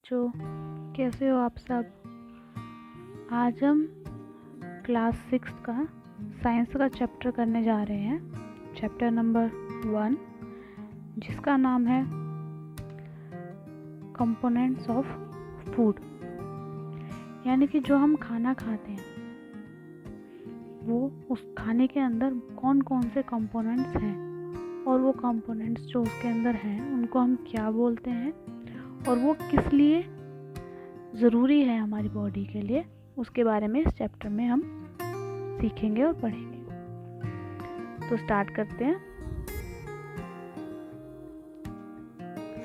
बच्चों, कैसे हो आप सब। आज हम क्लास 6 का साइंस का चैप्टर करने जा रहे हैं, चैप्टर नंबर 1, जिसका नाम है कंपोनेंट्स ऑफ फूड। यानी कि जो हम खाना खाते हैं वो उस खाने के अंदर कौन कौन से कंपोनेंट्स हैं और वो कंपोनेंट्स जो उसके अंदर हैं उनको हम क्या बोलते हैं और वो किस लिए ज़रूरी है हमारी बॉडी के लिए, उसके बारे में इस चैप्टर में हम सीखेंगे और पढ़ेंगे। तो स्टार्ट करते हैं।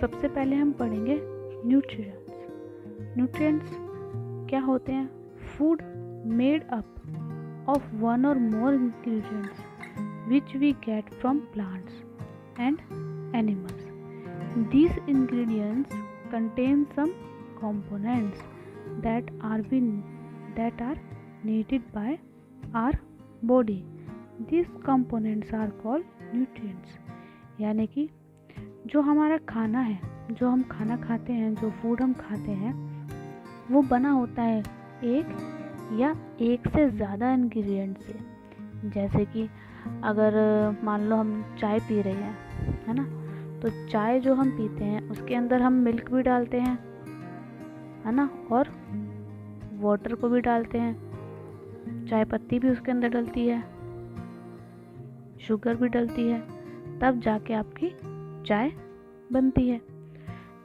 सबसे पहले हम पढ़ेंगे न्यूट्रिएंट्स। न्यूट्रिएंट्स क्या होते हैं? Food made up of one or more ingredients which we get from plants and animals. These ingredients contain some components that are needed by our body. These components are called nutrients. यानी कि जो हमारा खाना है, जो हम खाना खाते हैं, जो फूड हम खाते हैं, वो बना होता है एक या एक से ज़्यादा इंग्रेडिएंट से। जैसे कि अगर मान लो हम चाय पी रहे हैं, है ना, तो चाय जो हम पीते हैं उसके अंदर हम मिल्क भी डालते हैं, है ना, और वाटर को भी डालते हैं, चाय पत्ती भी उसके अंदर डलती है, शुगर भी डलती है, तब जाके आपकी चाय बनती है।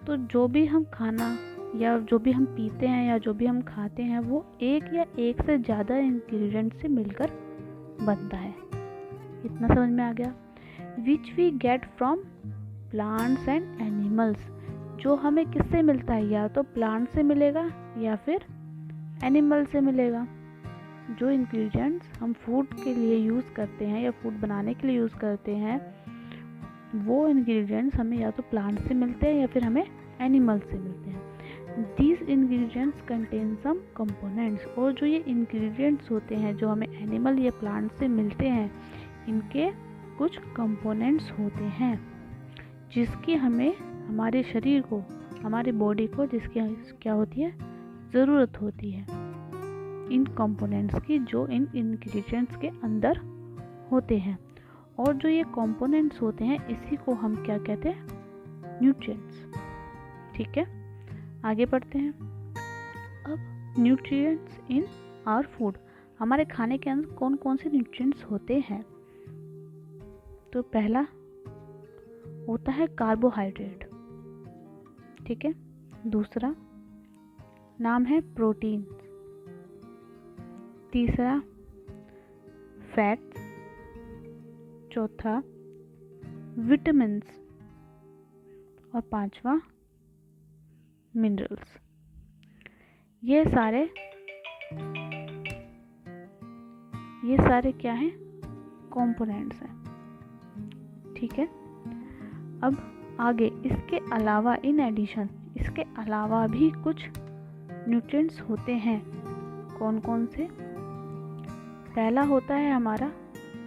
तो जो भी हम खाना या जो भी हम पीते हैं या जो भी हम खाते हैं वो एक या एक से ज़्यादा इंग्रेडिएंट से मिलकर बनता है। इतना समझ में आ गया? Which we get from plants and animals. जो हमें किससे मिलता है? या तो प्लांट से मिलेगा या फिर एनिमल से मिलेगा। जो इंग्रेडिएंट्स हम फूड के लिए यूज़ करते हैं या फूड बनाने के लिए यूज़ करते हैं वो इंग्रेडिएंट्स हमें या तो प्लांट से मिलते हैं या फिर हमें एनिमल से मिलते हैं। These ingredients contain some components. और जो ये इंग्रेडिएंट्स होते हैं जो हमें एनिमल या प्लांट से मिलते हैं, इनके कुछ कंपोनेंट्स होते हैं जिसकी हमें हमारे शरीर को, हमारी बॉडी को जिसकी क्या होती है, ज़रूरत होती है इन कंपोनेंट्स की, जो इन इंग्रेडिएंट्स के अंदर होते हैं। और जो ये कंपोनेंट्स होते हैं इसी को हम क्या कहते हैं? न्यूट्रिएंट्स। ठीक है, आगे बढ़ते हैं। अब न्यूट्रिएंट्स इन आवर फूड। हमारे खाने के अंदर कौन कौन से न्यूट्रिएंट्स होते हैं? तो पहला होता है कार्बोहाइड्रेट। ठीक है, दूसरा नाम है प्रोटीन, तीसरा फैट्स, चौथा विटामिन्स और पांचवा मिनरल्स। ये सारे क्या हैं? कंपोनेंट्स हैं। ठीक है, अब आगे इसके अलावा इसके अलावा भी कुछ न्यूट्रिएंट्स होते हैं। कौन कौन से? पहला होता है हमारा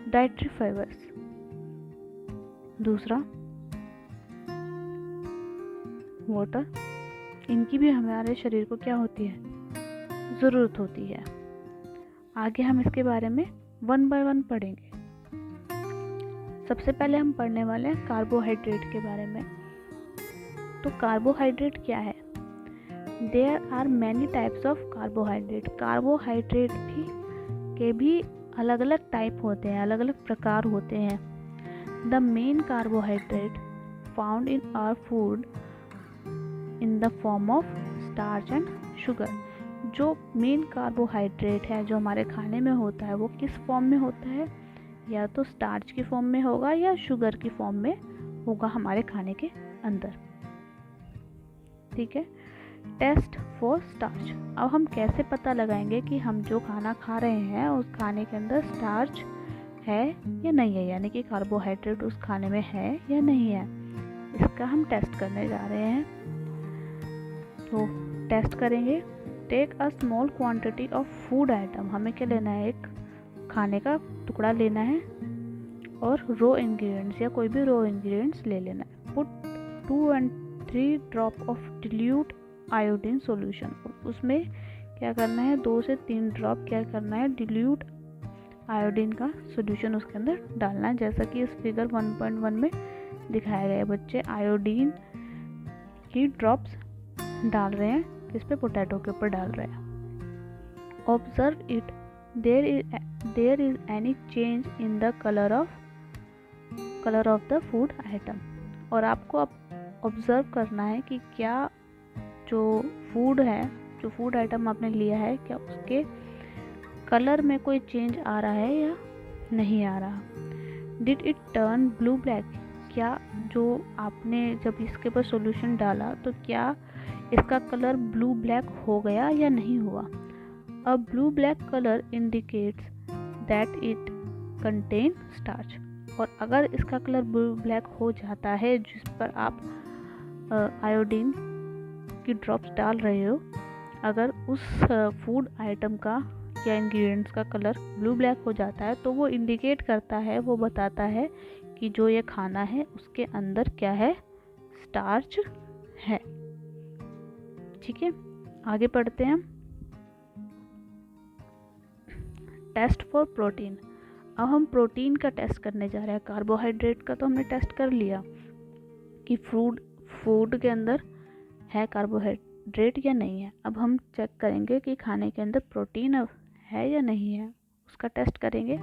डाइटरी फाइबर्स, दूसरा वाटर, इनकी भी हमारे शरीर को क्या होती है? ज़रूरत होती है। आगे हम इसके बारे में 1 बाय 1 पढ़ेंगे। सबसे पहले हम पढ़ने वाले हैं कार्बोहाइड्रेट के बारे में। तो कार्बोहाइड्रेट क्या है? There are many types of carbohydrate. Carbohydrate के भी अलग अलग टाइप होते हैं, अलग अलग प्रकार होते हैं। The main carbohydrate found in our food in the form of starch and sugar. जो मेन कार्बोहाइड्रेट है जो हमारे खाने में होता है वो किस फॉर्म में होता है? या तो स्टार्च की फॉर्म में होगा या शुगर की फॉर्म में होगा हमारे खाने के अंदर। ठीक है, टेस्ट फॉर स्टार्च। अब हम कैसे पता लगाएंगे कि हम जो खाना खा रहे हैं उस खाने के अंदर स्टार्च है या नहीं है, यानी कि कार्बोहाइड्रेट उस खाने में है या नहीं है, इसका हम टेस्ट करने जा रहे हैं। तो टेस्ट करेंगे। Take a small quantity of food item. हमें क्या लेना है? एक खाने का टुकड़ा लेना है और रो इंग्रेडिएंट्स या कोई भी रो इंग्रेडिएंट्स ले लेना है। Put 2 and 3 drop of dilute iodine solution. उसमें क्या करना है, 2 से 3 ड्रॉप क्या करना है, डिल्यूट आयोडीन का सॉल्यूशन उसके अंदर डालना है, जैसा कि इस फिगर 1.1 में दिखाया गया है। बच्चे आयोडीन की ड्रॉप्स डाल रहे हैं, किस पे, पोटैटो के ऊपर डाल रहे हैं। Observe it, there is any change in the colour of the food item. और आपको अब ऑब्जर्व करना है कि क्या जो फूड आइटम आपने लिया है, क्या उसके कलर में कोई चेंज आ रहा है या नहीं आ रहा। Did it turn blue black, क्या जो आपने जब इसके ऊपर सॉल्यूशन डाला तो क्या इसका कलर ब्लू ब्लैक हो गया या नहीं हुआ। A blue black colour indicates that it contain starch. और अगर इसका कलर ब्लू ब्लैक हो जाता है जिस पर आप आयोडीन की ड्रॉप्स डाल रहे हो, अगर उस फूड आइटम का या इंग्रेडिएंट्स का कलर ब्लू ब्लैक हो जाता है, तो वो इंडिकेट करता है, वो बताता है कि जो ये खाना है उसके अंदर क्या है, स्टार्च है। ठीक है, आगे पढ़ते हैं। Test for protein. अब हम प्रोटीन का टेस्ट करने जा रहे हैं। कार्बोहाइड्रेट का तो हमने टेस्ट कर लिया कि फूड के अंदर है कार्बोहाइड्रेट या नहीं है। अब हम चेक करेंगे कि खाने के अंदर प्रोटीन है या नहीं है, उसका टेस्ट करेंगे।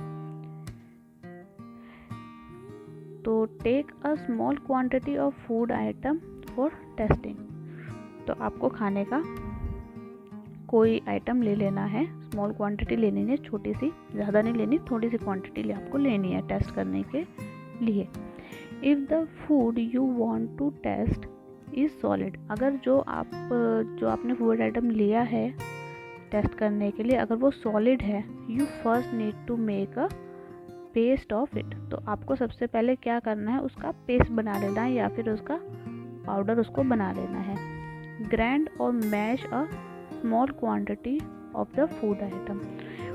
तो take a small quantity of food item for testing. तो आपको खाने का कोई आइटम ले लेना है, स्मॉल क्वांटिटी लेनी है, छोटी सी, ज़्यादा नहीं लेनी, थोड़ी सी क्वांटिटी आपको लेनी है टेस्ट करने के लिए। If the food you want to test is solid, अगर जो आपने फूड आइटम लिया है टेस्ट करने के लिए, अगर वो सॉलिड है, you first need to make a paste of it. तो आपको सबसे पहले क्या करना है, उसका पेस्ट बना लेना है या फिर उसका पाउडर उसको बना लेना है। ग्राइंड और mash a small quantity of the food item,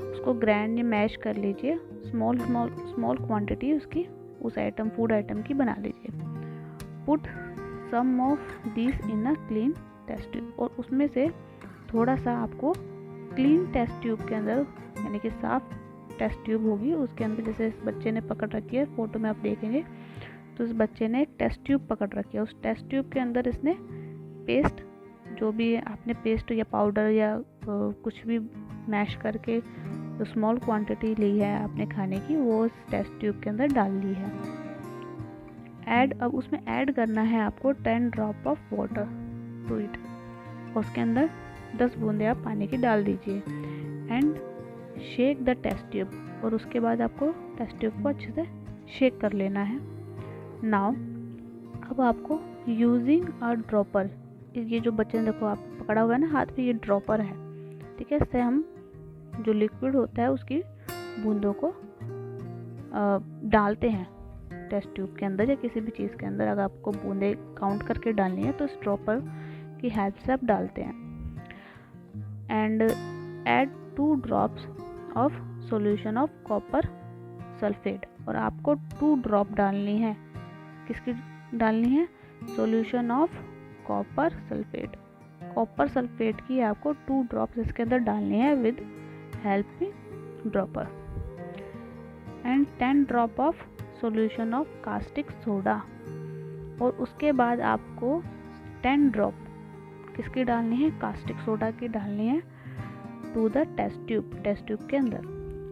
उसको ग्राइंड या मैश कर लीजिए, स्मॉल क्वांटिटी उसकी उस फूड आइटम की बना लीजिए। Put some of this in a clean test tube, और उसमें से थोड़ा सा आपको क्लीन टेस्ट ट्यूब के अंदर, यानी कि साफ टेस्ट ट्यूब होगी, उसके अंदर, जैसे इस बच्चे ने पकड़ रखी है, फोटो में आप देखेंगे तो इस बच्चे ने एक टेस्ट ट्यूब पकड़ रखी है, उस टेस्ट ट्यूब के अंदर इसने पेस्ट, जो भी आपने पेस्ट या पाउडर या कुछ भी मैश करके जो स्मॉल क्वांटिटी ली है आपने खाने की, वो उस टेस्ट ट्यूब के अंदर डाल ली है। अब उसमें ऐड करना है आपको 10 drop of water to it, उसके अंदर 10 बूंदे आप पानी की डाल दीजिए। And shake the test tube, और उसके बाद आपको टेस्ट ट्यूब को अच्छे से शेक कर लेना है। नाउ अब आपको यूजिंग अ ड्रॉपर, ये जो बच्चे ने देखो आप पकड़ा हुआ है ना हाथ में, ये ड्रॉपर है, ठीक है। इससे हम जो लिक्विड होता है उसकी बूंदों को डालते हैं टेस्ट ट्यूब के अंदर या किसी भी चीज़ के अंदर। अगर आपको बूंदे काउंट करके डालनी है तो इस ड्रॉपर की हेल्प से आप डालते हैं। And add 2 drops of solution of copper sulphate, और आपको 2 ड्रॉप डालनी है, किसकी डालनी है, solution of copper sulphate. Copper sulphate की आपको 2 ड्रॉप्स इसके अंदर डालनी है with helping dropper. And 10 drop of solution of caustic soda, और उसके बाद आपको 10 ड्रॉप किसकी डालनी है, कास्टिक सोडा की डालनी है टू द टेस्ट ट्यूब के अंदर,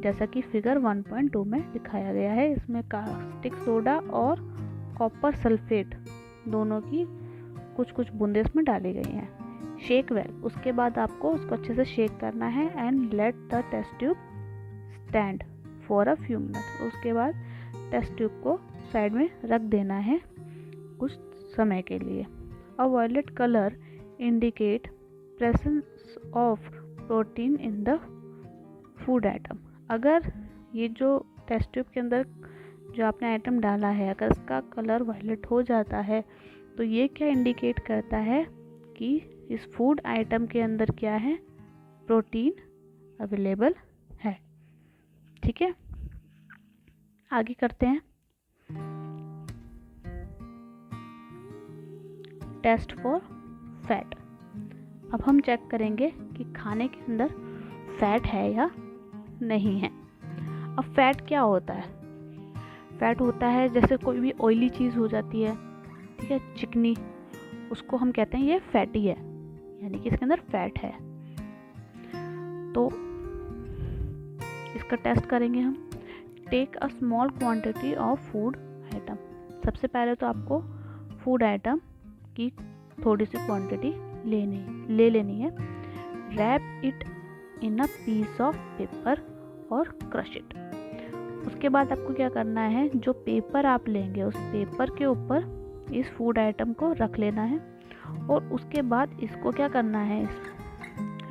जैसा कि फिगर 1.2 में दिखाया गया है। इसमें कास्टिक सोडा और कॉपर सल्फेट दोनों की कुछ बूंदे इसमें डाली गई हैं। शेक वेल, उसके बाद आपको उसको अच्छे से शेक करना है। And let the test tube stand for a few minutes, उसके बाद टेस्ट ट्यूब को साइड में रख देना है कुछ समय के लिए। A violet colour indicate presence of protein in the food item, अगर ये जो टेस्ट ट्यूब के अंदर जो आपने आइटम डाला है, अगर इसका कलर वायलेट हो जाता है, तो ये क्या इंडिकेट करता है कि इस फूड आइटम के अंदर क्या है, प्रोटीन अवेलेबल है। ठीक है, आगे करते हैं। Test for fat. अब हम चेक करेंगे कि खाने के अंदर फैट है या नहीं है। अब फैट क्या होता है? फैट होता है जैसे कोई भी ऑयली चीज़ हो जाती है, ठीक है, चिकनी, उसको हम कहते हैं ये फैटी है, यानी कि इसके अंदर फैट है। तो इसका टेस्ट करेंगे हम। Take a small quantity of food item. सबसे पहले तो आपको फूड आइटम की थोड़ी सी क्वांटिटी ले लेनी है। Wrap it in a piece of paper और क्रश इट। उसके बाद आपको क्या करना है, जो पेपर आप लेंगे उस पेपर के ऊपर इस फूड आइटम को रख लेना है और उसके बाद इसको क्या करना है,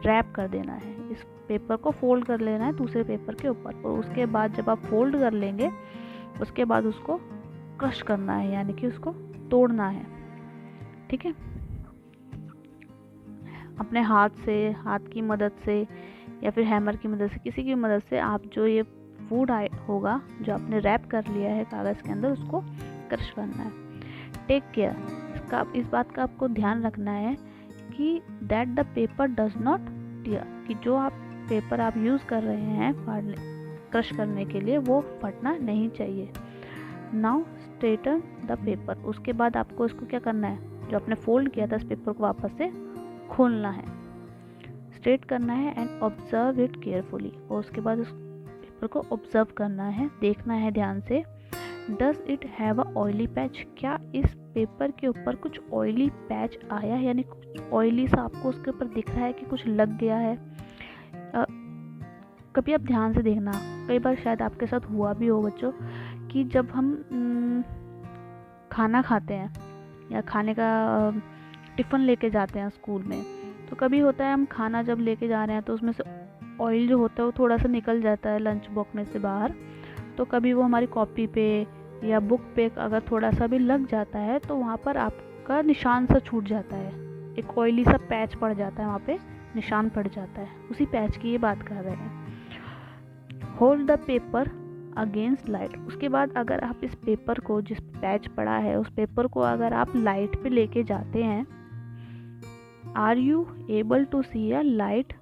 रैप कर देना है। इस पेपर को फोल्ड कर लेना है दूसरे पेपर के ऊपर, और उसके बाद जब आप फोल्ड कर लेंगे उसके बाद उसको क्रश करना है, यानी कि उसको तोड़ना है। ठीक है, अपने हाथ की मदद से या फिर हैमर की मदद से, किसी की मदद से आप जो ये फूड होगा जो आपने रैप कर लिया है कागज़ के अंदर, उसको क्रश करना है। टेक केयर, इस बात का आपको ध्यान रखना है कि that the paper does not tear, कि जो आप पेपर आप यूज़ कर रहे हैं क्रश करने के लिए वो फटना नहीं चाहिए। Now straighten the paper. उसके बाद आपको इसको क्या करना है, जो आपने फोल्ड किया था इस पेपर को वापस से खोलना है, स्ट्रेट करना है एंड ऑब्जर्व इट केयरफुली। और उसके बाद उस पेपर को ऑब्जर्व करना है, देखना है ध्यान से। Does it have a oily patch, क्या इस पेपर के ऊपर कुछ ऑयली पैच आया है, यानी कुछ ऑयली सा आपको उसके ऊपर दिख रहा है कि कुछ लग गया है। कभी आप ध्यान से देखना, कई बार शायद आपके साथ हुआ भी हो बच्चों, कि जब हम खाना खाते हैं या खाने का टिफ़िन लेके जाते हैं स्कूल में, तो कभी होता है हम खाना जब लेके जा रहे हैं तो उसमें से ऑयल जो होता है वो थोड़ा सा निकल जाता है लंच बॉक्स में से बाहर। तो कभी वो हमारी कॉपी पे या बुक पे अगर थोड़ा सा भी लग जाता है तो वहाँ पर आपका निशान सा छूट जाता है, एक ऑयली सा पैच पड़ जाता है, वहाँ पे निशान पड़ जाता है, उसी पैच की ये बात कर रहे हैं। Hold the paper against light. उसके बाद अगर आप इस पेपर को, जिस पैच पड़ा है उस पेपर को अगर आप लाइट पे लेके जाते हैं, are you able to see a light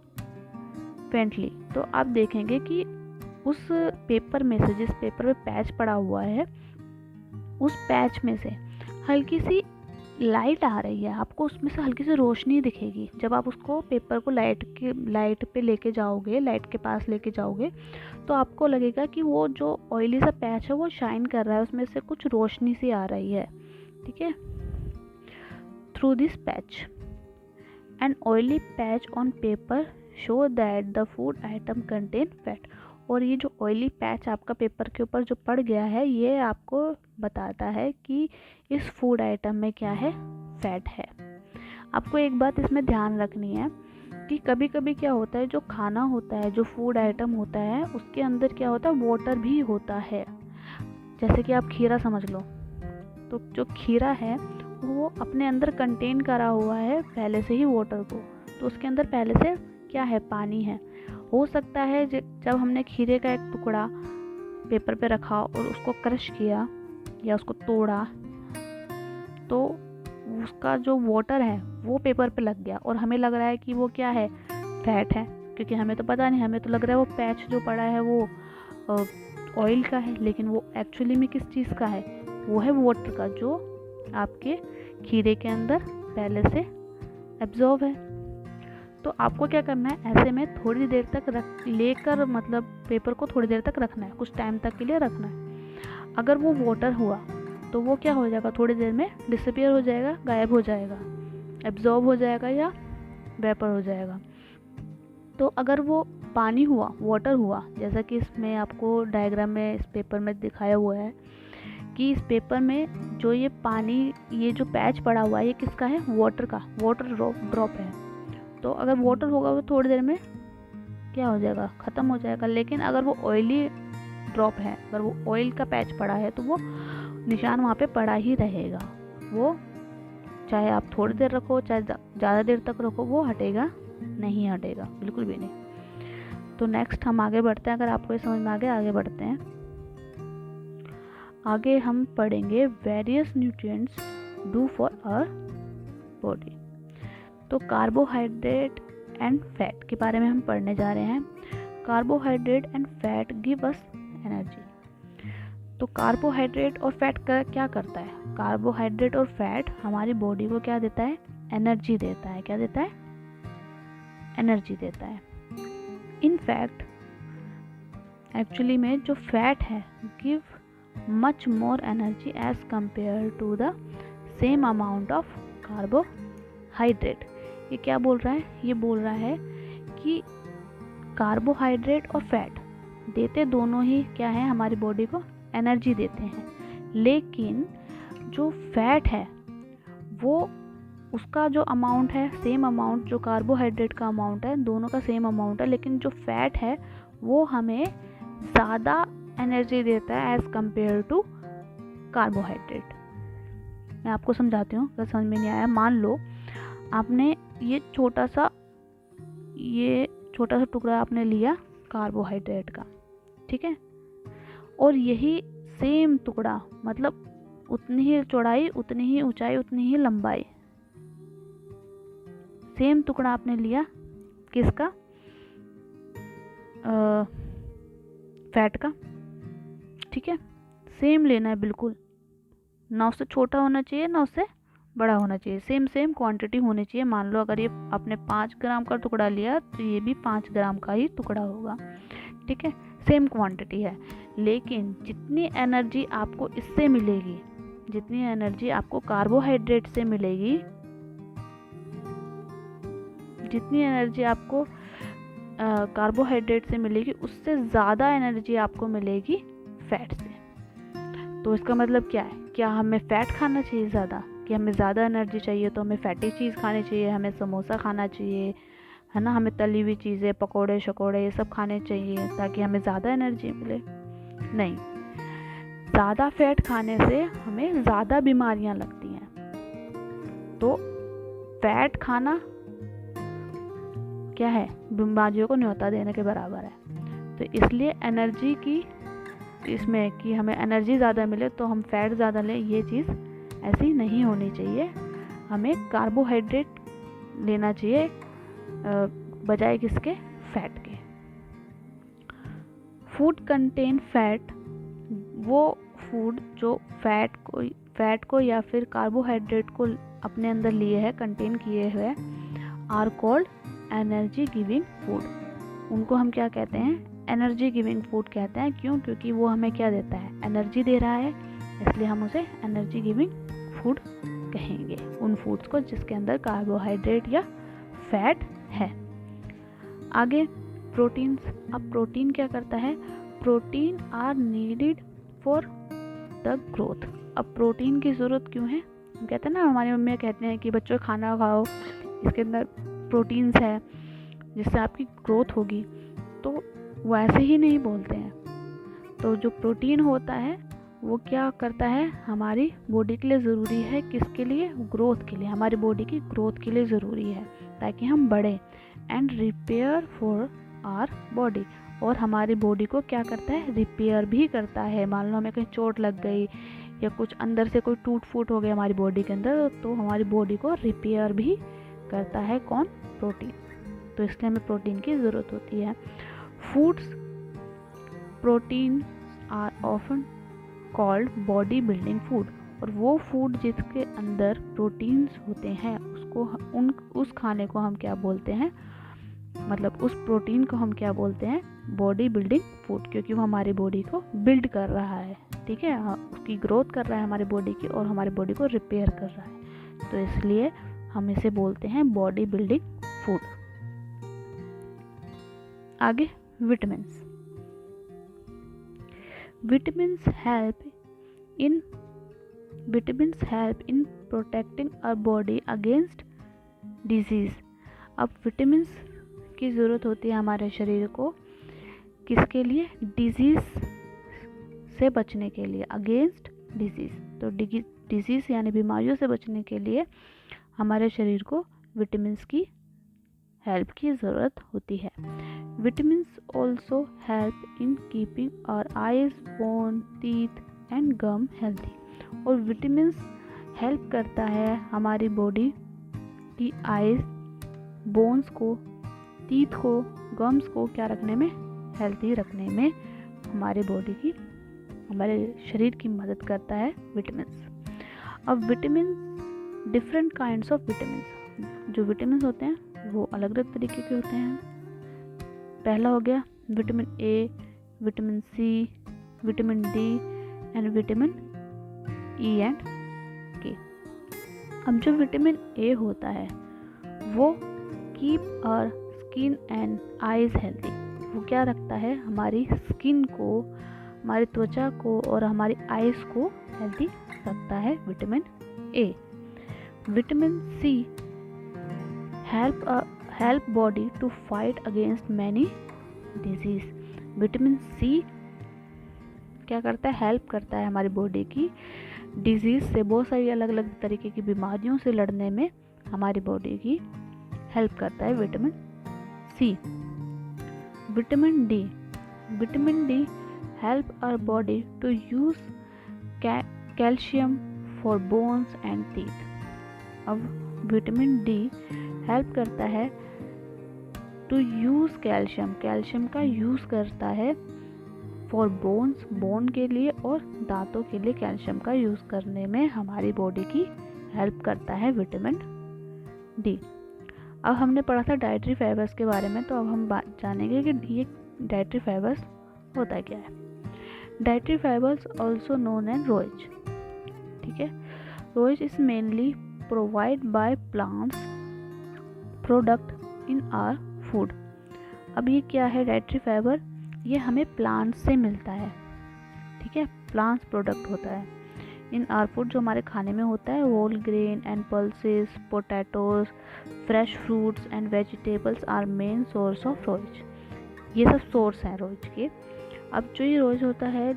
faintly, तो आप देखेंगे कि उस पेपर में से, जिस पेपर पे पैच पड़ा हुआ है, उस पैच में से हल्की सी लाइट आ रही है, आपको उसमें से हल्की सी रोशनी दिखेगी। जब आप उसको पेपर को लाइट पे लेके जाओगे, लाइट के पास लेके जाओगे, तो आपको लगेगा कि वो जो ऑयली सा पैच है वो शाइन कर रहा है, उसमें से कुछ रोशनी सी आ रही है। ठीक है, through this patch an oily patch on paper show that the food item contain fat. और ये जो ऑयली पैच आपका पेपर के ऊपर जो पड़ गया है, ये आपको बताता है कि इस फूड आइटम में क्या है, फैट है। आपको एक बात इसमें ध्यान रखनी है कि कभी कभी क्या होता है, जो खाना होता है, जो फूड आइटम होता है, उसके अंदर क्या होता है, वाटर भी होता है। जैसे कि आप खीरा समझ लो, तो जो खीरा है वो अपने अंदर कंटेन करा हुआ है पहले से ही वाटर को, तो उसके अंदर पहले से क्या है, पानी है। हो सकता है जब हमने खीरे का एक टुकड़ा पेपर पे रखा और उसको क्रश किया या उसको तोड़ा, तो उसका जो वाटर है वो पेपर पे लग गया और हमें लग रहा है कि वो क्या है, फैट है, क्योंकि हमें तो पता नहीं, हमें तो लग रहा है वो पैच जो पड़ा है वो ऑयल का है, लेकिन वो एक्चुअली में किस चीज़ का है, वो है वाटर का, जो आपके खीरे के अंदर पहले से एब्जॉर्ब है। तो आपको क्या करना है, ऐसे में थोड़ी देर तक लेकर, मतलब पेपर को थोड़ी देर तक रखना है, कुछ टाइम तक के लिए रखना है। अगर वो वाटर हुआ तो वो क्या हो जाएगा, थोड़ी देर में डिसअपियर हो जाएगा, गायब हो जाएगा, एब्जॉर्ब हो जाएगा या वेपर हो जाएगा। तो अगर वो पानी हुआ, वाटर हुआ, जैसा कि इसमें आपको डायग्राम में इस पेपर में दिखाया हुआ है कि इस पेपर में जो ये पानी, ये जो पैच पड़ा हुआ है, ये किसका है, वाटर का, वाटर ड्रॉप है। तो अगर वाटर होगा वो थोड़ी देर में क्या हो जाएगा, ख़त्म हो जाएगा। लेकिन अगर वो ऑयली ड्रॉप है, अगर वो ऑयल का पैच पड़ा है, तो वो निशान वहाँ पे पड़ा ही रहेगा, वो चाहे आप थोड़ी देर रखो, चाहे ज़्यादा देर तक रखो, वो हटेगा नहीं, हटेगा बिल्कुल भी नहीं। तो नेक्स्ट हम आगे बढ़ते हैं, अगर आपको ये समझ में आ गया, आगे बढ़ते हैं। आगे हम पढ़ेंगे various nutrients do for our body. तो कार्बोहाइड्रेट एंड फैट के बारे में हम पढ़ने जा रहे हैं। Carbohydrate and fat give us energy. तो कार्बोहाइड्रेट और फैट का क्या करता है? कार्बोहाइड्रेट और फैट हमारी बॉडी को क्या देता है? एनर्जी देता है। क्या देता है? एनर्जी देता है। इन फैक्ट एक्चुअली में जो फैट है give much more energy as compare to the same amount of carbohydrate. ये क्या बोल रहा है? ये बोल रहा है कि कार्बोहाइड्रेट और फैट देते दोनों ही क्या है? हमारी बॉडी को एनर्जी देते हैं, लेकिन जो फैट है वो उसका जो अमाउंट है सेम अमाउंट जो कार्बोहाइड्रेट का अमाउंट है, दोनों का सेम अमाउंट है, लेकिन जो फैट है वो हमें ज़्यादा एनर्जी देता है एज़ कंपेयर टू कार्बोहाइड्रेट। मैं आपको समझाती हूँ अगर समझ में नहीं आया। मान लो आपने ये छोटा सा टुकड़ा आपने लिया कार्बोहाइड्रेट का, ठीक है, और यही सेम टुकड़ा मतलब उतनी ही चौड़ाई, उतनी ही ऊंचाई, उतनी ही लंबाई, सेम टुकड़ा आपने लिया किसका? फैट का, ठीक है। सेम लेना है बिल्कुल, ना उससे छोटा होना चाहिए ना उससे बड़ा होना चाहिए, सेम क्वांटिटी होनी चाहिए। मान लो अगर ये आपने 5 ग्राम का टुकड़ा लिया तो ये भी 5 ग्राम का ही टुकड़ा होगा, ठीक है, सेम क्वांटिटी है। लेकिन जितनी एनर्जी आपको इससे मिलेगी, जितनी एनर्जी आपको कार्बोहाइड्रेट से मिलेगी, जितनी एनर्जी आपको कार्बोहाइड्रेट से मिलेगी, उससे ज़्यादा एनर्जी आपको मिलेगी फैट से। तो इसका मतलब क्या है? क्या हमें फ़ैट खाना चाहिए ज़्यादा? कि हमें ज़्यादा एनर्जी चाहिए तो हमें फैटी चीज़ खानी चाहिए, हमें समोसा खाना चाहिए, है ना, हमें तली हुई चीज़ें, पकोड़े शकोड़े ये सब खाने चाहिए ताकि हमें ज़्यादा एनर्जी मिले? नहीं, ज़्यादा फैट खाने से हमें ज़्यादा बीमारियां लगती हैं। तो फैट खाना क्या है? बीमारियों को न्योता देने के बराबर है। तो इसलिए एनर्जी की इसमें कि हमें एनर्जी ज़्यादा मिले तो हम फैट ज़्यादा लें, ये चीज़ ऐसी नहीं होनी चाहिए। हमें कार्बोहाइड्रेट लेना चाहिए बजाय किसके? फैट के। फूड कंटेन फैट, वो फूड जो फैट को या फिर कार्बोहाइड्रेट को अपने अंदर लिए है, कंटेन किए हुए, are called energy giving food. उनको हम क्या कहते हैं? एनर्जी गिविंग फूड कहते हैं। क्यों? क्योंकि वो हमें क्या देता है? एनर्जी दे रहा है, इसलिए हम उसे एनर्जी गिविंग फूड कहेंगे उन फूड्स को जिसके अंदर कार्बोहाइड्रेट या फैट है। आगे प्रोटीन्स। अब प्रोटीन क्या करता है? Protein are needed for the growth. अब प्रोटीन की ज़रूरत क्यों है? हम कहते हैं ना, हमारी मम्मियाँ कहते हैं कि बच्चों खाना खाओ, इसके अंदर प्रोटीन्स है जिससे आपकी ग्रोथ होगी। तो वो ऐसे ही नहीं बोलते हैं। तो जो प्रोटीन होता है वो क्या करता है? हमारी बॉडी के लिए ज़रूरी है। किसके लिए? ग्रोथ के लिए। हमारी बॉडी की ग्रोथ के लिए ज़रूरी है ताकि हम बढ़े। And repair for our body. और हमारी बॉडी को क्या करता है? रिपेयर भी करता है। मान लो हमें कहीं चोट लग गई या कुछ अंदर से कोई टूट फूट हो गया हमारी बॉडी के अंदर, तो हमारी बॉडी को रिपेयर भी करता है कौन? प्रोटीन। तो इसलिए हमें प्रोटीन की ज़रूरत होती है। Foods protein are often called body building food. और वो फूड जिसके अंदर प्रोटीन्स होते हैं उसको उस खाने को हम क्या बोलते हैं? मतलब उस प्रोटीन को हम क्या बोलते हैं? Body building food. क्योंकि वो हमारी बॉडी को बिल्ड कर रहा है, ठीक है, उसकी ग्रोथ कर रहा है हमारी बॉडी की, और हमारी बॉडी को रिपेयर कर रहा है। तो इसलिए हम इसे बोलते हैं बॉडी बिल्डिंग फूड। आगे vitamins. Vitamins help in protecting our body against disease. अब विटामिन्स की ज़रूरत होती है हमारे शरीर को किसके लिए? डिजीज़ से बचने के लिए, अगेंस्ट डिजीज़। तो डिजीज़ यानी बीमारियों से बचने के लिए हमारे शरीर को विटामिन्स की हेल्प की ज़रूरत होती है। Vitamins also help in keeping our eyes, bone, teeth and gum healthy. और विटामिन्स हेल्प करता है हमारी बॉडी की आइज बोन्स को, टीथ को, गम्स को क्या रखने में, हेल्थी रखने में हमारे बॉडी की, हमारे शरीर की मदद करता है विटामिन्स। अब vitamin, different kinds of vitamins, जो विटामिन्स होते हैं वो अलग अलग तरीके के होते हैं। पहला हो गया vitamin A, vitamin C, vitamin D and vitamin E and K. अब जो विटामिन ए होता है वो keep our skin and eyes healthy, वो क्या रखता है, हमारी स्किन को, हमारी त्वचा को और हमारी आईज को हेल्दी रखता है vitamin A. Vitamin C help body to fight against many disease. Vitamin C क्या करता है, हेल्प करता है हमारी बॉडी की डिजीज़ से, बहुत सारी अलग अलग तरीके की बीमारियों से लड़ने में हमारी बॉडी की हेल्प करता है vitamin C. Vitamin D, vitamin D help our body to use calcium for bones and teeth. अब विटामिन डी हेल्प करता है टू यूज़ कैल्शियम, कैल्शियम का यूज़ करता है फॉर बोन्स, बोन के लिए और दांतों के लिए कैल्शियम का यूज़ करने में हमारी बॉडी की हेल्प करता है विटामिन डी। अब हमने पढ़ा था डाइटरी फाइबर्स के बारे में, तो अब हम बात जानेंगे कि ये डाइटरी फाइबर्स होता क्या है। Dietary fibres also known as roughage, ठीक है। Roughage is mainly provide by plants product in our food. अब ये क्या है डाइटरी फाइबर, ये हमें प्लांट से मिलता है, ठीक है, प्लांट्स प्रोडक्ट होता है इन आवर फूड, जो हमारे खाने में होता है। Whole grain and pulses, potatoes, fresh fruits and vegetables are main source of roughage. ये सब सोर्स हैं रोज के। अब जो ये रोज होता है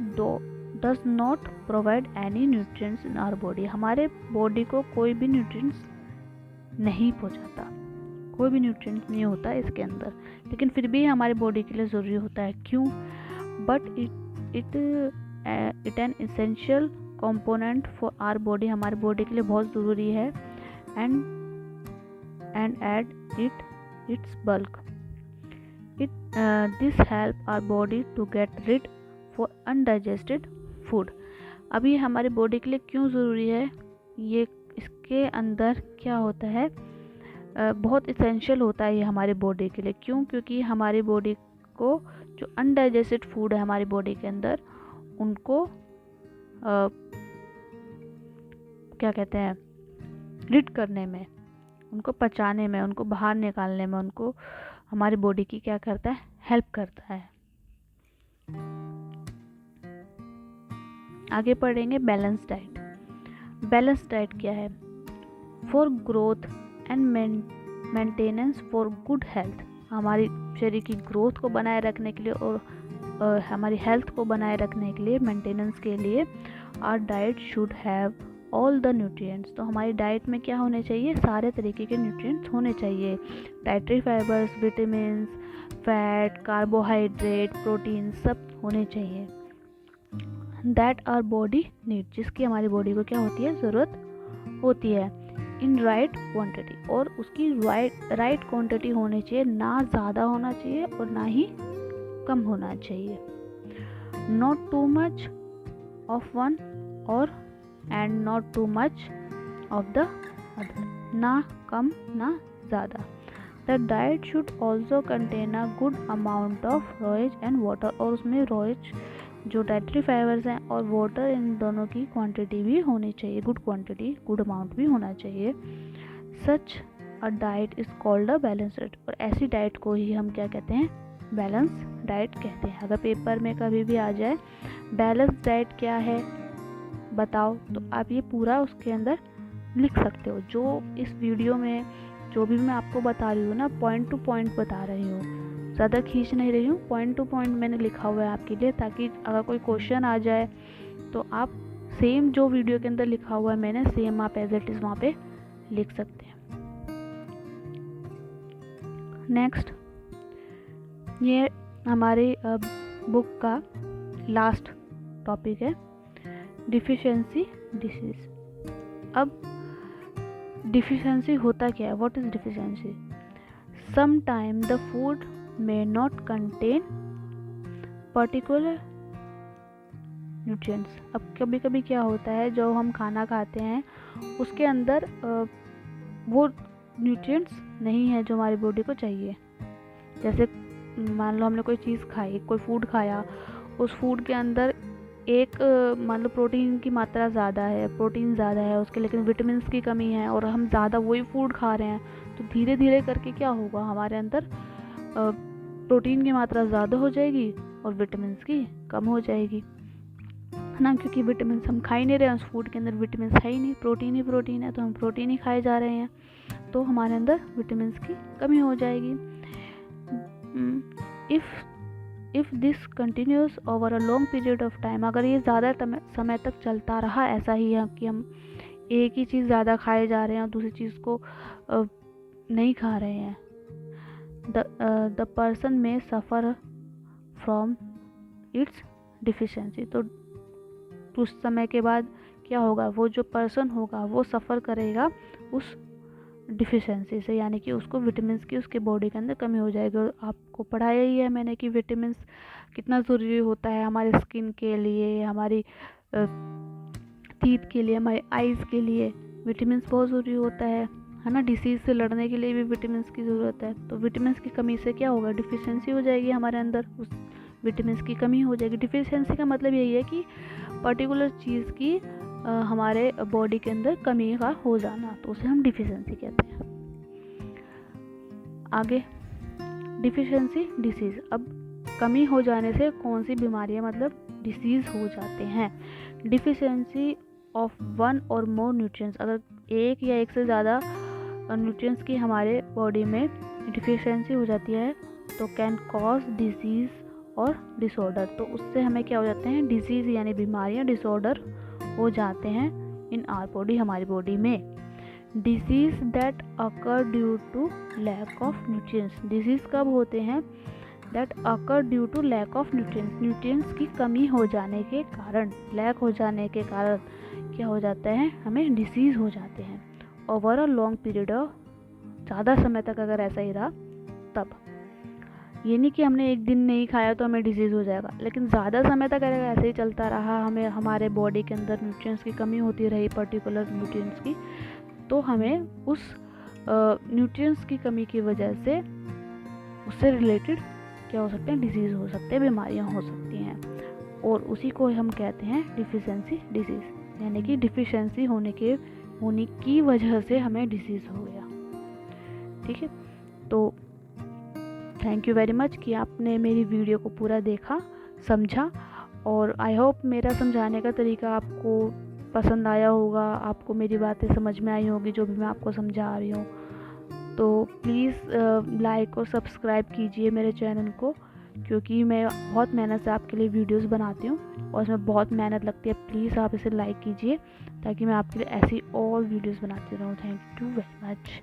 does not provide any nutrients in our body, हमारे बॉडी को कोई भी न्यूट्रिएंट्स नहीं पहुंचाता, कोई भी न्यूट्रिएंट्स नहीं होता इसके अंदर, लेकिन फिर भी हमारे बॉडी के लिए ज़रूरी होता है। क्यों? But it an essential component for our body, हमारे बॉडी के लिए बहुत ज़रूरी है। And add its bulk this help our body to get rid for undigested food. अभी हमारे बॉडी के लिए क्यों ज़रूरी है ये, इसके अंदर क्या होता है, बहुत इसेंशियल होता है ये हमारे बॉडी के लिए। क्यों? क्योंकि हमारी बॉडी को जो अनडाइजेस्टेड फूड है हमारी बॉडी के अंदर, उनको क्या कहते हैं, रिड करने में, उनको पचाने में, उनको बाहर निकालने में, उनको हमारी बॉडी की क्या करता है, हेल्प करता है। आगे पढ़ेंगे बैलेंस डाइट। बैलेंस डाइट क्या है? For growth and maintenance for good health, हमारी शरीर की ग्रोथ को बनाए रखने के लिए और हमारी हेल्थ को बनाए रखने के लिए, मेंटेनेंस के लिए, our diet should have all the nutrients. तो हमारी डाइट में क्या होने चाहिए? सारे तरीके के न्यूट्रिएंट्स होने चाहिए। Dietary fibres, vitamins, fat, carbohydrate, protein सब होने चाहिए। दैट आवर बॉडी नीड, जिसकी हमारी बॉडी को क्या होती है, ज़रूरत होती है। इन राइट क्वांटिटी, और उसकी राइट क्वांटिटी होनी चाहिए, ना ज़्यादा होना चाहिए और ना ही कम होना चाहिए। Not too much of one और and not too much of the other, ना कम ना ज़्यादा। The diet should also contain a good amount of roughage and water, और उसमें रोएज जो डाइटरी फाइबर्स हैं और वाटर, इन दोनों की क्वांटिटी भी होनी चाहिए, गुड क्वांटिटी, गुड अमाउंट भी होना चाहिए। Such a diet is called a balance diet, और ऐसी डाइट को ही हम क्या कहते हैं, बैलेंस डाइट कहते हैं। अगर पेपर में कभी भी आ जाए बैलेंस डाइट क्या है बताओ, तो आप ये पूरा उसके अंदर लिख सकते हो। जो इस वीडियो में जो भी मैं आपको बता रही हूँ ना, पॉइंट टू पॉइंट बता रही हूँ, ज़्यादा खींच नहीं रही हूँ, पॉइंट टू पॉइंट मैंने लिखा हुआ है आपके लिए, ताकि अगर कोई क्वेश्चन आ जाए तो आप सेम जो वीडियो के अंदर लिखा हुआ है मैंने, सेम आप एज इट इज़ वहाँ पे लिख सकते हैं। नेक्स्ट, ये हमारे बुक का लास्ट टॉपिक है, डिफिशिएंसी डिसीज। अब डिफिशिएंसी होता क्या है? What is deficiency? Sometimes the food may not contain particular nutrients. अब कभी कभी क्या होता है, जो हम खाना खाते हैं उसके अंदर वो न्यूट्रिएंट्स नहीं है जो हमारी बॉडी को चाहिए। जैसे मान लो हमने कोई चीज़ खाई, कोई फूड खाया, उस फूड के अंदर एक मान लो प्रोटीन की मात्रा ज़्यादा है, प्रोटीन ज़्यादा है उसके, लेकिन विटामिन्स की कमी है और हम ज़्यादा वही फूड खा रहे हैं, तो धीरे धीरे करके क्या होगा, हमारे अंदर प्रोटीन की मात्रा ज़्यादा हो जाएगी और विटामिन्स की कम हो जाएगी, है ना। क्योंकि विटामिन्स हम खा ही नहीं रहे हैं, उस फूड के अंदर विटामिन्स है ही नहीं, प्रोटीन ही प्रोटीन है, तो हम प्रोटीन ही खाए जा रहे हैं, तो हमारे अंदर विटामिन्स की कमी हो जाएगी। If this continuous over a long period of time, अगर ये ज़्यादा समय तक चलता रहा, ऐसा ही है कि हम एक ही चीज़ ज़्यादा खाए जा रहे हैं और दूसरी चीज़ को नहीं खा रहे हैं, द पर्सन में सफ़र फ्रॉम इट्स डिफिशेंसी। तो कुछ समय के बाद क्या होगा, वो जो पर्सन होगा वो सफ़र करेगा उस डिफिशेंसी से, यानी कि उसको विटामिन्स की उसके बॉडी के अंदर कमी हो जाएगी। और आपको पढ़ाया ही है मैंने कि विटामिन्स कितना ज़रूरी होता है हमारे स्किन के लिए, हमारी टीथ के लिए, हमारे आइज़ के लिए विटामिन्स बहुत ज़रूरी होता है ना। डिसीज़ से लड़ने के लिए भी विटामिन्स की ज़रूरत है। तो विटामिन्स की कमी से क्या होगा, डिफिशेंसी हो जाएगी हमारे अंदर, उस विटामिन्स की कमी हो जाएगी। डिफिशेंसी का मतलब यही है कि पर्टिकुलर चीज़ की हमारे बॉडी के अंदर कमी का हो जाना, तो उसे हम डिफिशेंसी कहते हैं। आगे डिफिशेंसी डिसीज़। अब कमी हो जाने से कौन सी बीमारियां मतलब डिसीज़ हो जाते हैं। Deficiency of one or more nutrients, अगर एक या एक से ज़्यादा न्यूट्रिएंट्स की हमारे बॉडी में डिफिशेंसी हो जाती है तो कैन कॉज डिजीज़ और डिसऑर्डर। तो उससे हमें क्या हो जाते हैं, डिजीज़ यानी बीमारियां, डिसऑर्डर हो जाते हैं इन आवर बॉडी, हमारी बॉडी में। Disease that occur due to lack of nutrients. Disease कब होते हैं, that occur due to lack of nutrients. Nutrients की कमी हो जाने के कारण, लैक हो जाने के कारण क्या हो जाता है, हमें डिसीज़ हो जाते हैं। Over a long period of, ज़्यादा समय तक अगर ऐसा ही रहा तब, ये नहीं कि हमने एक दिन नहीं खाया तो हमें डिजीज़ हो जाएगा, लेकिन ज़्यादा समय तक अगर ऐसे ही चलता रहा, हमें हमारे बॉडी के अंदर न्यूट्रिएंट्स की कमी होती रही, पर्टिकुलर न्यूट्रिएंट्स की, तो हमें उस न्यूट्रिएंट्स की कमी की वजह से उससे रिलेटेड क्या हो सकते हैं, डिजीज़ हो सकते हैं, बीमारियां हो सकती हैं, और उसी को हम कहते हैं डिफिशेंसी डिजीज़, यानी कि डिफिशेंसी होने की वजह से हमें डिजीज़ हो गया। ठीक है, तो थैंक यू वेरी मच कि आपने मेरी वीडियो को पूरा देखा, समझा, और आई होप मेरा समझाने का तरीका आपको पसंद आया होगा, आपको मेरी बातें समझ में आई होगी जो भी मैं आपको समझा रही हूँ। तो प्लीज़ लाइक और सब्सक्राइब कीजिए मेरे चैनल को, क्योंकि मैं बहुत मेहनत से आपके लिए वीडियोस बनाती हूँ और इसमें बहुत मेहनत लगती है। प्लीज़ आप इसे लाइक कीजिए ताकि मैं आपके लिए ऐसी और वीडियोस बनाती रहूँ। Thank you very much,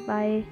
bye.